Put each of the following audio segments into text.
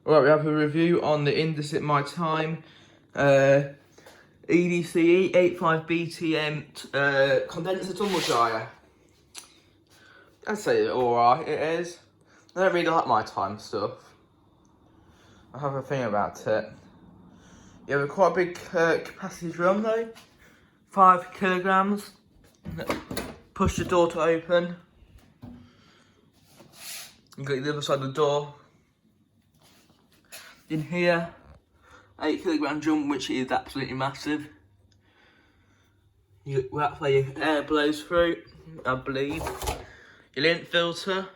Alright, we have a review on the Indesit My Time EDCE 85BTM Condenser Tumble dryer. I'd say it's alright, it is. I don't really like My Time stuff. I have a thing about it. You have quite a big capacity drum though, 5 kilograms. Push the door to open. You got the other side of the door. In here, 8 kilogram drum, which is absolutely massive. That's where your air blows through, I believe. Your lint filter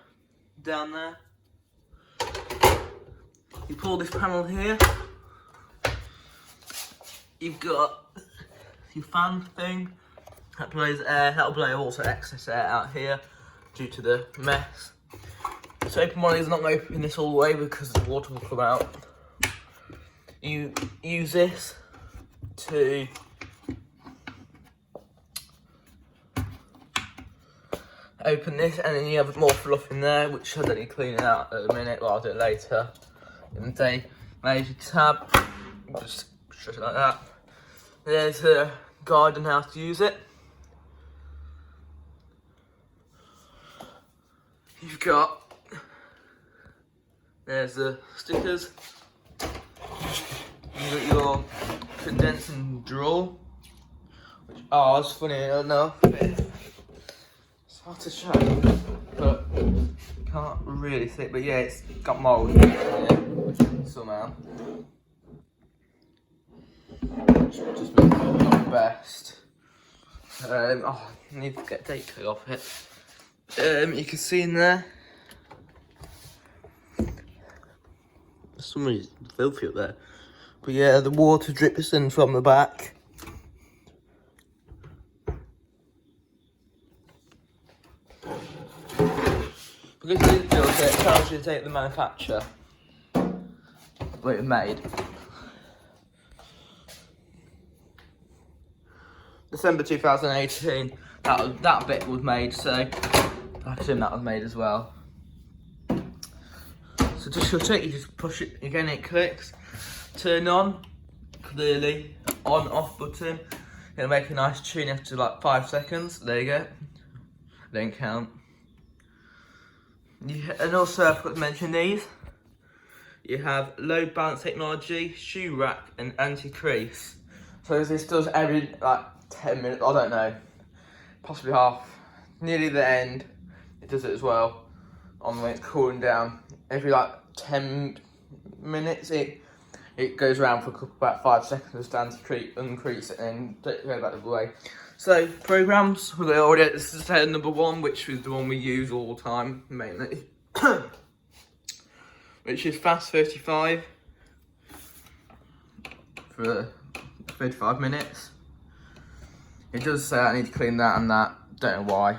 down there. You pull this panel here. You've got your fan thing that blows air. That'll blow also excess air out here due to the mess. So open one is not going to open this all the way because the water will come out. You use this to open this, and then you have more fluff in there, which I don't need cleaning out at the minute. Well, I'll do it later in the day. There's your tab, just shut it like that. There's a guide on how to use it. You've got, there's the stickers. You've got your condensing drawer, which it's funny enough. It's hard to show, but you can't really see it. But yeah, it's got mould in it somehow. Just makes it not the best. I need to get a date code off it. You can see in there. Somebody's filthy up there. But yeah, the water drips in from the back. Because this filter, it tells you to take the manufacturer where it was made. December 2018, that bit was made, so I assume that was made as well. So just your trick, you just push it again, it clicks. Turn on, clearly, on off button. It'll make a nice tune after like 5 seconds. There you go. Don't count. And also, I forgot to mention these. You have load balance technology, shoe rack, and anti-crease. So this does every like 10 minutes. I don't know, possibly half, nearly the end. It does it as well. On when it's cooling down, every like 10 minutes, it goes around for about 5 seconds to uncrease it and go back the way. So programs, we've got already. This is number 1, which is the one we use all the time mainly, which is Fast 35 for 35 minutes. It does say I need to clean that and that. Don't know why.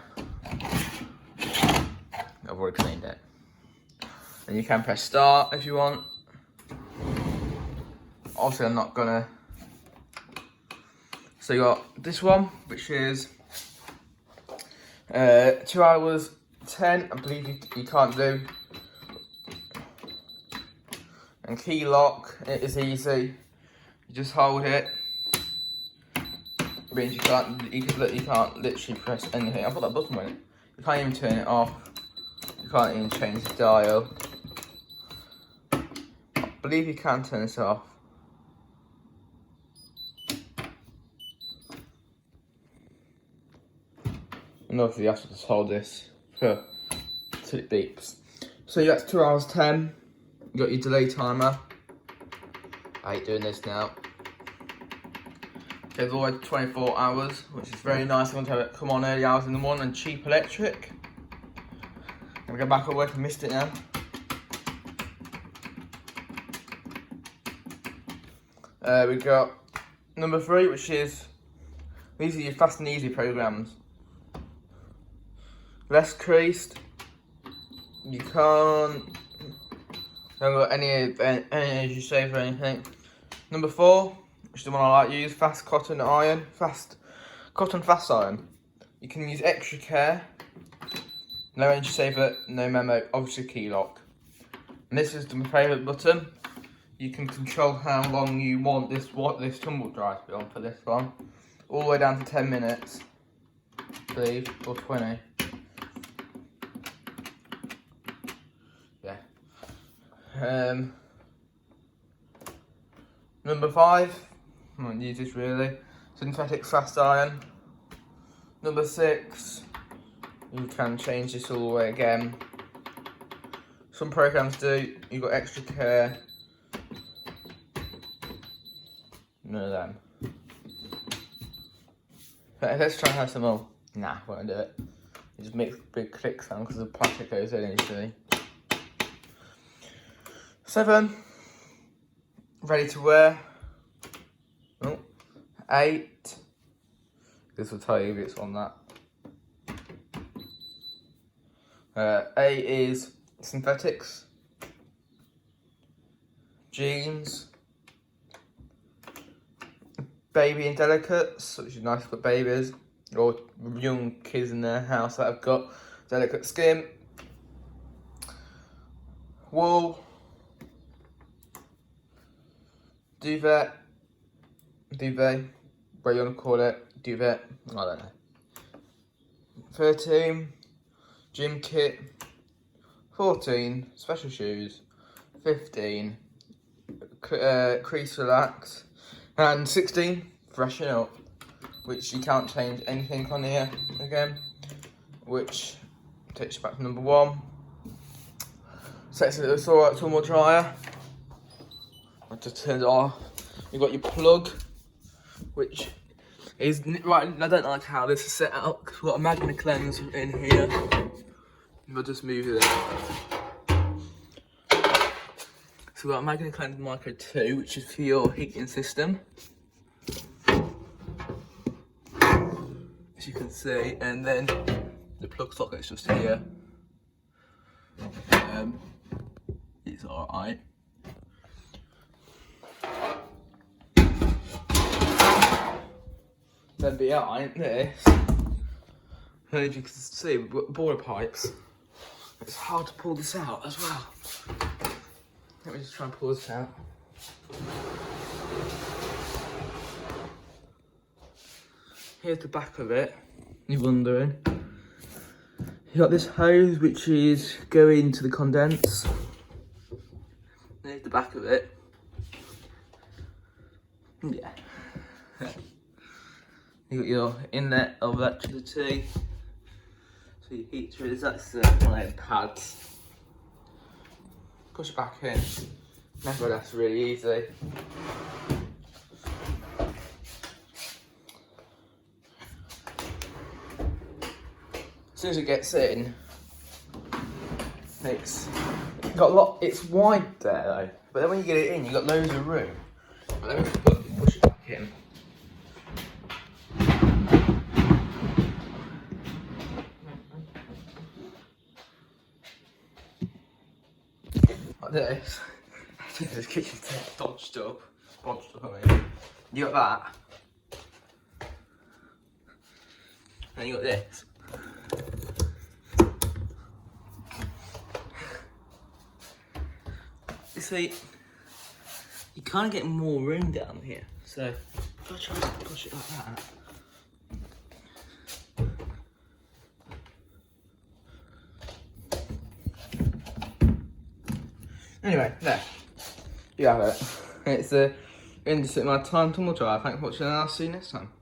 I've already cleaned it. And you can press start if you want. Obviously, I'm not gonna. So you got this one, which is 2 hours 10. I believe you can't do. And key lock, it is easy. You just hold it. It means you can't literally press anything. I put that button on it. You can't even turn it off. You can't even change the dial. I believe you can turn this off. And obviously you have to just hold this till it beeps. So you got 2 hours 10. You got your delay timer. I hate doing this now. Goes all the way to 24 hours, which is very nice. I want to have it come on early hours in the morning and cheap electric. I'm gonna go back at work, I missed it now. We got number 3, which is, these are your fast and easy programs. Less creased. You haven't got any energy save or anything. Number 4, which is the one I like to use, fast cotton iron, fast iron. You can use extra care. No energy saver, no memo, obviously key lock. And this is my favourite button. You can control how long you want this tumble dry to be on for this one. All the way down to 10 minutes, I believe, or 20. Yeah. Number 5, I won't use this really. Synthetic fast iron. Number 6, you can change this all the way again. Some programs do, you've got extra care. None of them. But let's try and have some more. Nah, won't do it. It just makes big click sound because the plastic goes in, you see. 7, ready to wear. Oh. 8, this will tell you if it's on that. 8 is synthetics, jeans, baby and delicates, which is nice for babies or young kids in their house that have got delicate skin, wool, duvet, what you want to call it, duvet, I don't know. 13, gym kit. 14, special shoes. 15, crease relax. And 16, freshen up, which you can't change anything on here again, which takes you back to number 1. Sets a little tumble dryer. I just turned it off. You've got your plug, which is right. I don't like how this is set out because we've got a magnet cleanser in here. I'll just move it. So we've got a magnet cleanser micro 2, which is for your heating system, as you can see, and then the plug socket's just here. It's alright. Then behind this, as you can see, we've got boiler pipes. It's hard to pull this out as well. Let me just try and pull this out. Here's the back of it, you're wondering. You've got this hose which is going to the condense. There's the back of it. Yeah. You got your inlet of electricity. So your heater is, that's one of them pads. Push it back in. Nevertheless, really easy. As soon as it gets in, it's got a lot. It's wide there though, but then when you get it in, you've got loads of room. But then we push it back in. Like this. This kitchen tip bodged up. I mean. You got that. And you got this. You see, you can't get more room down here. So if I try to push it like that. Anyway, there. You have it. It's the Indesit my time tumble dryer. Thanks for watching and I'll see you next time.